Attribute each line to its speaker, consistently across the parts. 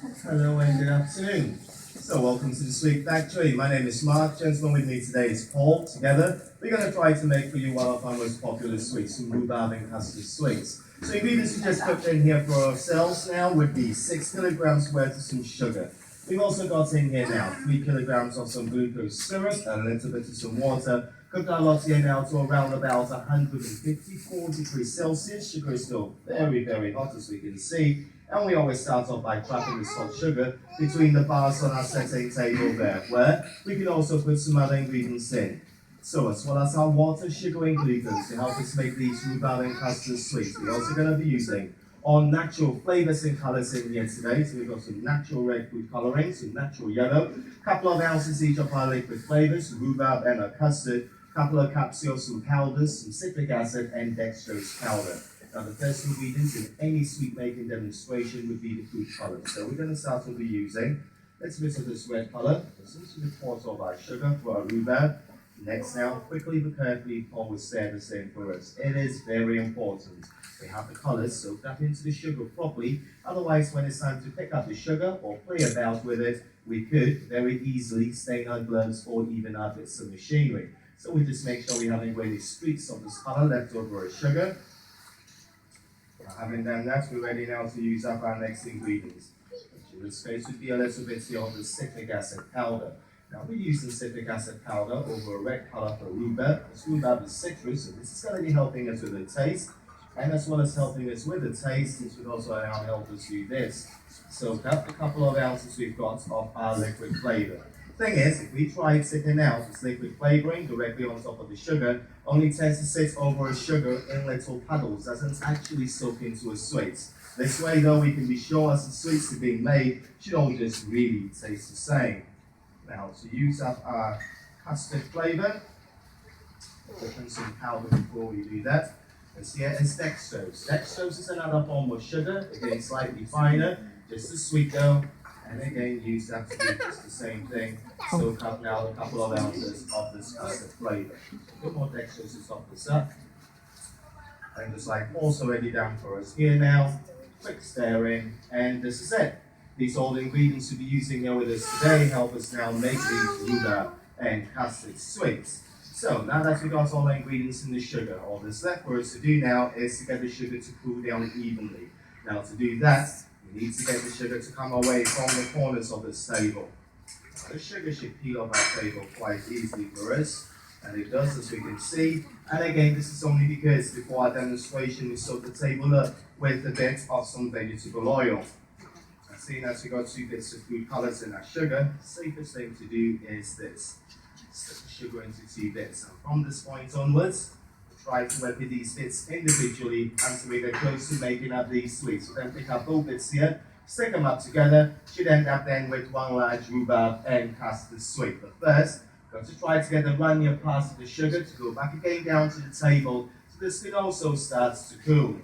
Speaker 1: Hello and good afternoon. So welcome to the Sweet Factory. My name is Mark. Gentleman with me today is Paul. Together, we're going to try to make for you one of our most popular sweets, some Rhubarb and Custard sweets. So ingredients we just put in here for ourselves now would be 6 kilograms worth of some sugar. We've also got in here now 3 kilograms of some glucose syrup and a little bit of some water. Cooked our lot here now to around about 154 degrees Celsius. Sugar is still very, very hot as we can see. And we always start off by trapping this hot sugar between the bars on our setting table there, where we can also put some other ingredients in. So as well as our water, sugar and glucose to help us make these rhubarb and custard sweets, we're also going to be using our natural flavors and colors in here today. So we've got some natural red food coloring, some natural yellow, a couple of ounces each of our liquid flavors, rhubarb and our custard, a couple of capsules, some powders, some citric acid and dextrose powder. Now the first ingredient in any sweet making demonstration would be the food color. So we're going to start with using a little bit of this red color, essentially a quarter of our sugar for our rhubarb. Next now, quickly but carefully, Paul will say the same for us. It is very important we have the colors soaked up into the sugar properly, otherwise when it's time to pick up the sugar or play about with it, we could very easily stain our gloves or even our bits of machinery. So we just make sure we have any streaks of this color left over our sugar. Having done that, we're ready now to use up our next ingredients, which in this case would be a little bit here of the citric acid powder. Now we're using citric acid powder over a red color for rhubarb. This rhubarb is citrus, so this is going to be helping us with the taste, and as well as helping us with the taste, this would also help us do this. Soak up a couple of ounces we've got of our liquid flavor. Thing is, if we try sitting out this liquid flavoring directly on top of the sugar, only tends to sit over a sugar in little puddles, doesn't actually soak into a sweet. This way though, we can be sure as the sweets are being made, should all just really taste the same. Now to use up our custard flavor, we'll put in some powder before we do that. This here is dextrose. Dextrose is another form of sugar, again slightly finer, just as sweet though. And again, use that to do just the same thing. Soak up now a couple of ounces of this custard flavor. A bit more dextrose to top this up. And just like also ready down for us here now. Quick stirring, and this is it. These all the ingredients we'll be using here with us today help us now make these rhubarb and custard sweets. So now that we've got all the ingredients in the sugar, all that's left for us to do now is to get the sugar to cool down evenly. Now to do that, we need to get the sugar to come away from the corners of this table. Now, the sugar should peel off our table quite easily for us, and it does, as we can see. And again, this is only because before our demonstration we soaked the table up with a bit of some vegetable oil. And seeing as we got 2 bits of food colors in our sugar, the safest thing to do is this. Split the sugar into 2 bits, and from this point onwards, try to work with these bits individually until we get close to making up these sweets. So then pick up both bits here, stick them up together, should end up then with one large rhubarb and custard sweet. But first, got to try to get the runnier parts of the sugar to go back again down to the table, so this can also start to cool.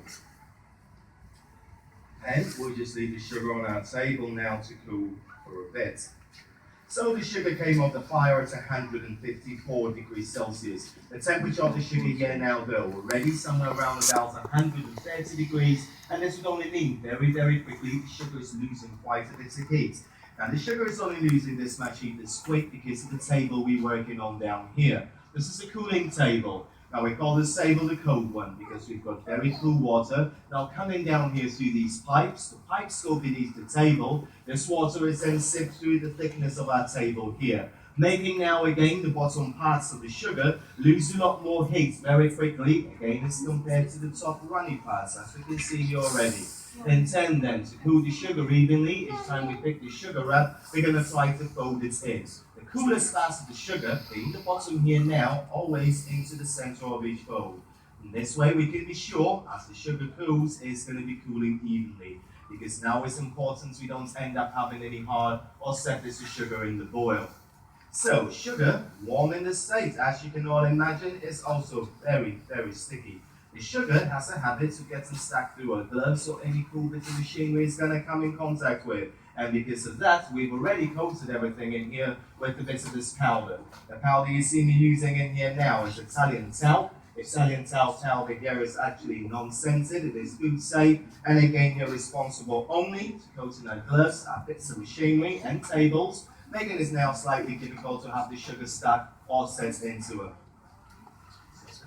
Speaker 1: And we'll just leave the sugar on our table now to cool for a bit. So the sugar came off the fire at 154 degrees Celsius. The temperature of the sugar here now though, already somewhere around about 130 degrees, and this would only mean very, very quickly the sugar is losing quite a bit of heat. Now the sugar is only losing this much heat this quick because of the table we're working on down here. This is a cooling table. Now we call this table the cold one because we've got very cool water. Now coming down here through these pipes, the pipes go beneath the table. This water is then sipped through the thickness of our table here, making now again the bottom parts of the sugar lose a lot more heat very quickly, again as compared to the top runny parts, as we can see here already. Intend then to cool the sugar evenly. Each time we pick the sugar up, we're going to try to fold it in. The coolest parts of the sugar being the bottom here now, always into the center of each fold. In this way we can be sure, as the sugar cools, it's going to be cooling evenly. Because now it's important we don't end up having any hard or surface of sugar in the boil. So sugar, warm in the state, as you can all imagine, is also very, very sticky. The sugar has a habit of getting stuck through our gloves or any cool bit of machinery it's going to come in contact with. And because of that, we've already coated everything in here with a bit of this powder. The powder you see me using in here now is Italian talc. Italian towel here is actually non-scented, it is food safe, and again you're responsible only to coating our gloves, our bits of machinery and tables, making it now slightly difficult to have the sugar stack or set into it.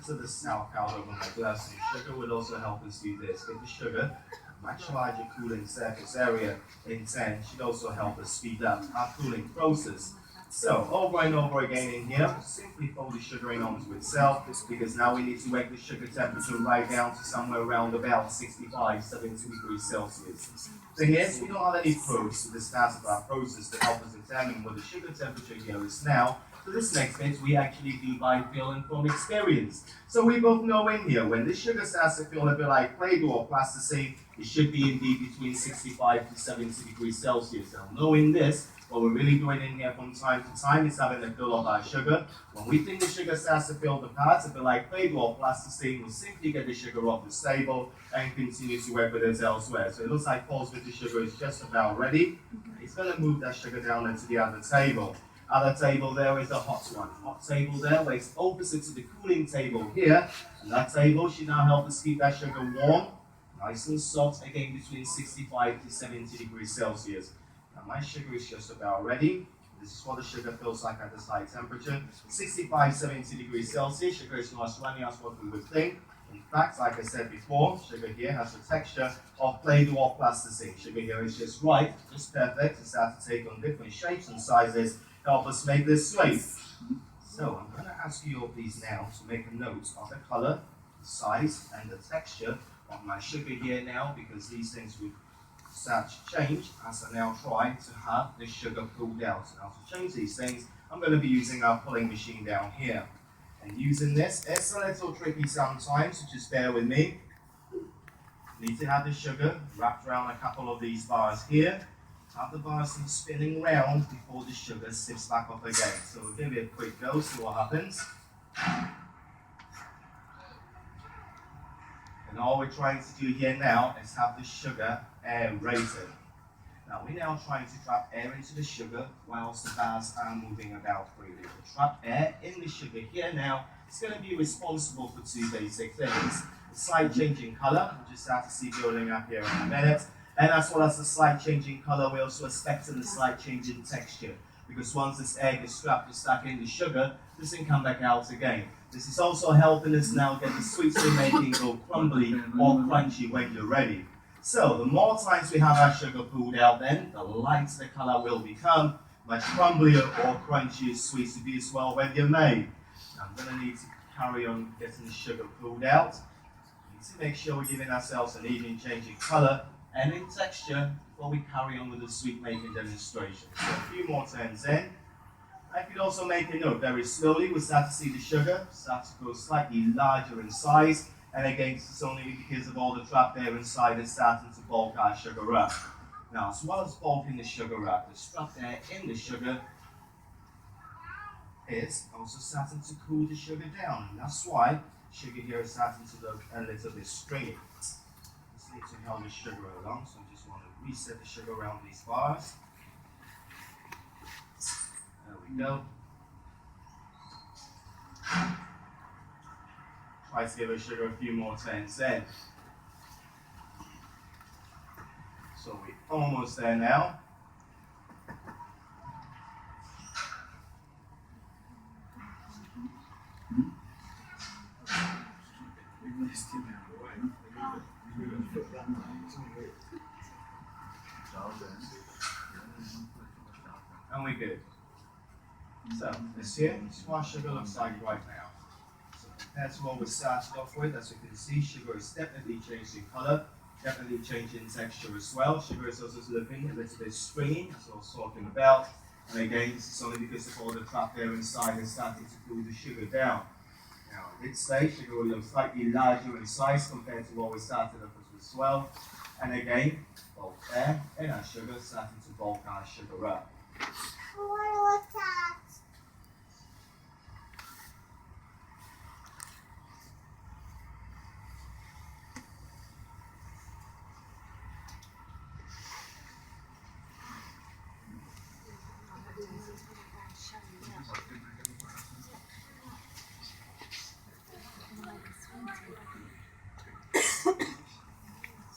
Speaker 1: So the sour powder on my gloves and sugar will also help us do this. Get the sugar, much larger cooling surface area in 10 should also help us speed up our cooling process. So over and over again in here, simply fold the sugar in onto itself because now we need to make the sugar temperature right down to somewhere around about 65, 70 degrees Celsius. So here, we don't have any probes to the start of our process to help us determine what the sugar temperature here is now. So this next bit we actually do by feeling from experience. So we both know in here, when the sugar starts to feel a bit like Play-Doh or plasticine, it should be indeed between 65 to 70 degrees Celsius. Now knowing this, what we're really doing in here from time to time is having a feel of our sugar. When we think the sugar starts to feel the parts, a bit like Play-Doh or plasticine, we'll simply get the sugar off the table and continue to work with it elsewhere. So it looks like Paul's with the sugar is just about ready. He's going to move that sugar down into the other table. Other table there is the hot one. Hot table there lays opposite to the cooling table here. And that table should now help us keep that sugar warm, nice and soft, again between 65 to 70 degrees Celsius. Now my sugar is just about ready. This is what the sugar feels like at this high temperature. 65, 70 degrees Celsius, sugar is not as runny as what we would think. In fact, like I said before, sugar here has the texture of Play-Doh or plasticine. Sugar here is just right, just perfect to start to take on different shapes and sizes, help us make this sweet. So I'm going to ask you all these now to make a note of the color, the size, and the texture of my sugar here now, because these things would start to change as I now try to have the sugar pulled out. Now to change these things, I'm going to be using our pulling machine down here. And using this, it's a little tricky sometimes, so just bear with me. Need to have the sugar wrapped around a couple of these bars here. Have the bars spinning round before the sugar sifts back up again. So we'll give it a quick go, see what happens. And all we're trying to do here now is have the sugar aerated. Now we're now trying to trap air into the sugar whilst the bars are moving about freely. The trapped air in the sugar here now is going to be responsible for two basic things. The slight change in colour, we'll just start to see building up here in a minute. And as well as the slight change in colour, we're also expecting the slight change in texture. Because once this egg is strapped to stack in the sugar, this can come back out again. This is also helping us now get the sweets we're making go crumbly or crunchy when you're ready. So the more times we have our sugar pulled out then, the lighter the colour will become, much crumblier or crunchier sweets to be as well when you're made. Now, I'm going to need to carry on getting the sugar pulled out. We need to make sure we're giving ourselves an even change in colour and in texture before we carry on with the sweet making demonstration. So a few more turns in. I could also make a note very slowly. We start to see the sugar start to grow slightly larger in size. And again, this is only because of all the trapped air inside that's starting to bulk our sugar up. Now, as well as bulking the sugar up, the trapped air in the sugar is also starting to cool the sugar down. And that's why sugar here is starting to look a little bit stringy. Just need to help the sugar along, so I just want to reset the sugar around these bars. There we go. Try to give the sugar a few more turns in. So we're almost there now. And we're good. So this here is what sugar looks like right now. That's what we started off with. As you can see, sugar is definitely changed in colour, definitely changed in texture as well. Sugar is also looking a little bit stringy, as I was talking about. And again, this is only because of all the trapped air inside is starting to cool the sugar down. Now, at this stage, sugar will look slightly larger in size compared to what we started off with as well. And again, bulk air and our sugar starting to bulk our sugar up.
Speaker 2: What was that?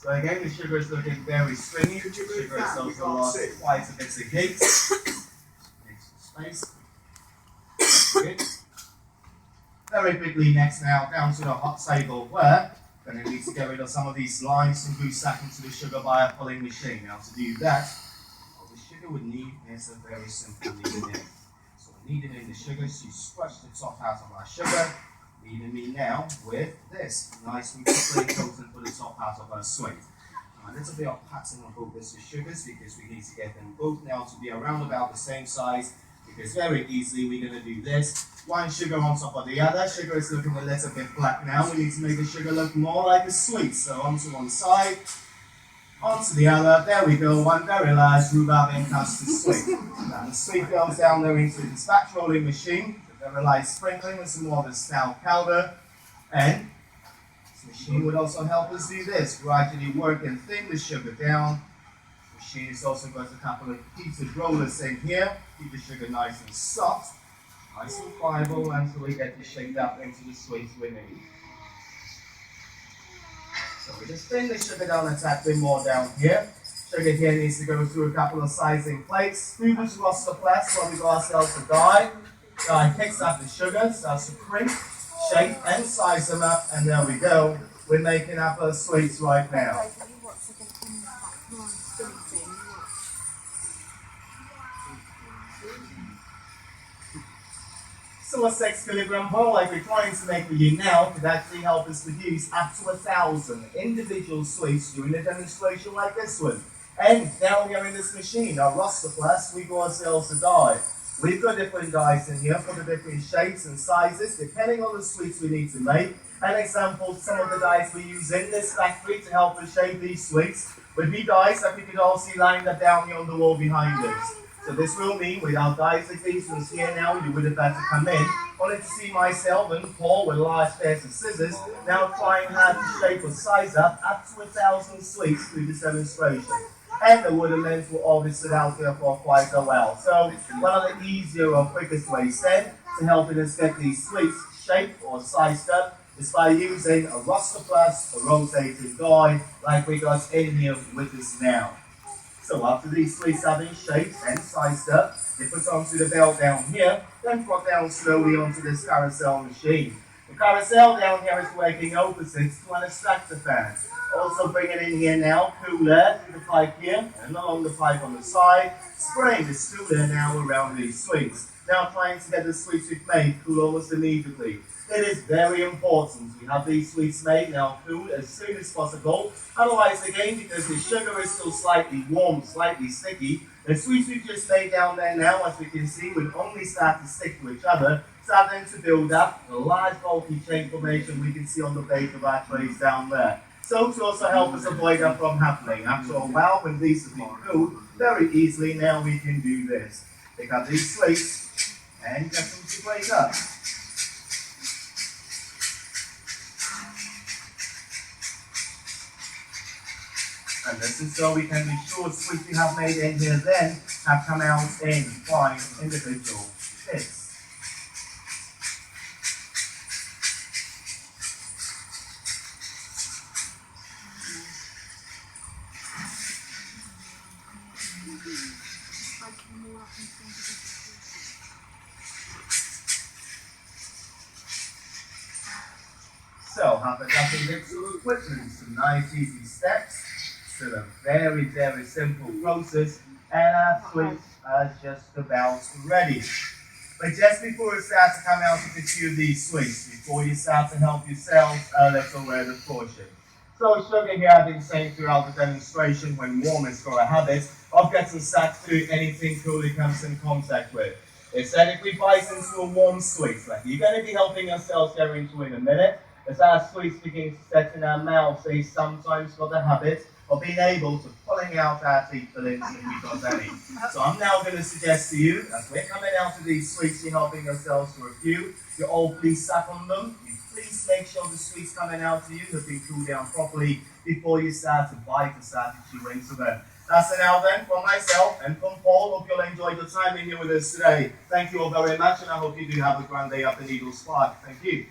Speaker 1: So again, the sugar is looking very stringy. The sugar is also lost quite a bit of heat. Space. Good. Very quickly next now, down to the hot table where going to need to get rid of some of these lines and glue sack into the sugar by a pulling machine. Now to do that, what the sugar would need is a very simple kneading in. So kneading in the sugar, so you scratch the top out of our sugar, kneading me now with this, nicely chocolate coating for the top out of our sweet. Now, a little bit of patting on both these sugars because we need to get them both now to be around about the same size, because very easily we're going to do this. One sugar on top of the other. Sugar is looking a little bit black now. We need to make the sugar look more like a sweet. So onto one side, onto the other. There we go. One very large rhubarb and custard sweet. Now the sweet goes down there into the spatch rolling machine. The very light sprinkling with some more of the stout powder. And this machine would also help us do this. Gradually work and thin the sugar down. The machine has also got a couple of heated rollers in here. Keep the sugar nice and soft. Nice and pliable until we get this shaped up into the sweets we need. So we just thin the sugar down a tad bit more down here. Sugar here needs to go through a couple of sizing plates. Through this roster press while we got ourselves a die. Die picks up the sugar, starts to crimp, shape and size them up, and there we go. We're making up our sweets right now. So a 6 kg bowl like we're trying to make for you now could actually help us produce up to 1,000 individual sweets during a demonstration like this one. And down here in this machine, our roster press, we got ourselves a die. We've got different dies in here for the different shapes and sizes depending on the sweets we need to make. An example, some of the dies we use in this factory to help us shape these sweets would be dies that we could all see lined up down here on the wall behind us. So this will mean without dies like these ones here now, you would have had to come in, only to see myself and Paul with large pairs of scissors now trying hard to shape or size up to 1,000 sweets through this demonstration. And the wooden lens will always sit out there for quite a while. So one of the easier or quickest ways then to helping us get these sweets shaped or sized up is by using a roster press or rotating die like we got in here with us now. So after these sweets have been shaped and sized up, they put onto the belt down here, then brought down slowly onto this carousel machine. The carousel down here is working opposite to an extractor fan. Also bringing in here now cooler through the pipe here and along the pipe on the side, spraying this cooler now around these sweets. Now trying to get the sweets we've made cool almost immediately. It is very important we have these sweets made now cool as soon as possible. Otherwise, again, because the sugar is still slightly warm, slightly sticky, the sweets we've just made down there now, as we can see, will only start to stick to each other, starting to build up a large bulky chain formation we can see on the base of our trays down there. So to also help us avoid that from happening. After a while, when these have been cooled, very easily now we can do this. Pick up these sweets and get them to break up. And this is so we can be sure the sweets we have made in here then have come out in fine individual bits. So, have a couple of equipment, some nice easy steps. Still a very, very simple process, and our sweets are just about ready. But just before we start to come out with a few of these sweets, before you start to help yourselves, a little word of caution. So sugar here, I've been saying throughout the demonstration, when warm is for a habit of getting stuck to anything cool it comes in contact with. It's that if we bite into a warm sweet, like you're going to be helping yourselves here into in a minute, as our sweets begin to set in our mouths, they sometimes got the habit of being able to pulling out our teeth fillings if we've got any. So I'm now going to suggest to you, as we're coming out of these sweets, you're helping yourselves to a few, you all please suck on them. You please make sure the sweets coming out to you have been cooled down properly before you start to bite and start to chew into them. That's it now then, from myself and from Paul. Hope you'll enjoy the time in here with us today. Thank you all very much, and I hope you do have a grand day up the Needle Spark. Thank you.